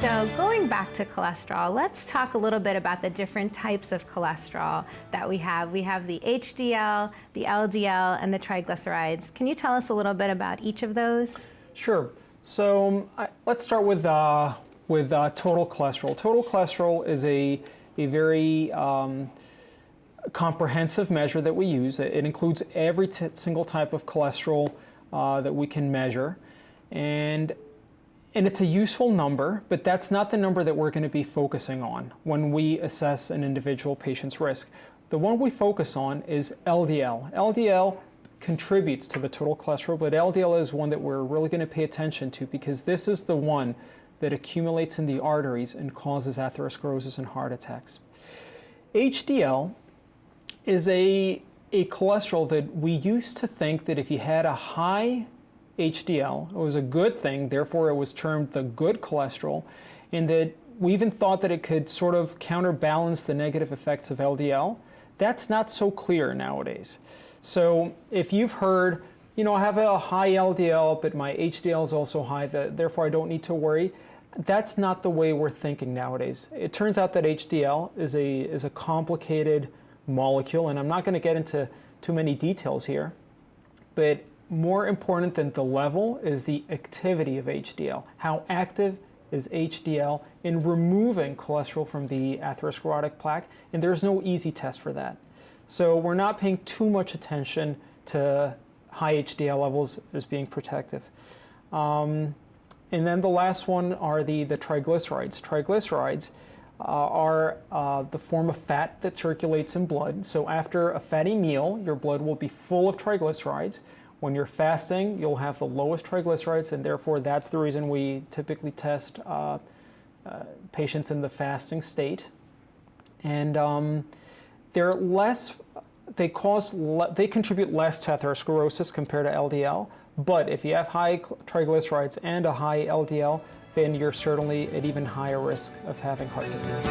So going back to cholesterol, let's talk a little bit about the different types of cholesterol that we have. We have the HDL, the LDL, and the triglycerides. Can you tell us a little bit about each of those? Sure. So let's start with total cholesterol. Total cholesterol is a very comprehensive measure that we use. It includes every single type of cholesterol that we can measure. And it's a useful number, but that's not the number that we're going to be focusing on when we assess an individual patient's risk. The one we focus on is LDL. LDL contributes to the total cholesterol, but LDL is one that we're really going to pay attention to because this is the one that accumulates in the arteries and causes atherosclerosis and heart attacks. HDL is a cholesterol that we used to think that if you had a high HDL, it was a good thing, therefore it was termed the good cholesterol, and that we even thought that it could sort of counterbalance the negative effects of LDL. That's not so clear nowadays. So if you've heard, I have a high LDL, but my HDL is also high, therefore I don't need to worry, that's not the way we're thinking nowadays. It turns out that HDL is a complicated molecule, and I'm not going to get into too many details here, but more important than the level is the activity of HDL. How active is HDL in removing cholesterol from the atherosclerotic plaque? And there's no easy test for that. So we're not paying too much attention to high HDL levels as being protective. And then the last one are the triglycerides. Triglycerides are the form of fat that circulates in blood. So after a fatty meal, your blood will be full of triglycerides. When you're fasting, you'll have the lowest triglycerides, and therefore that's the reason we typically test patients in the fasting state. And they contribute less to atherosclerosis compared to LDL. But if you have high triglycerides and a high LDL, then you're certainly at even higher risk of having heart disease.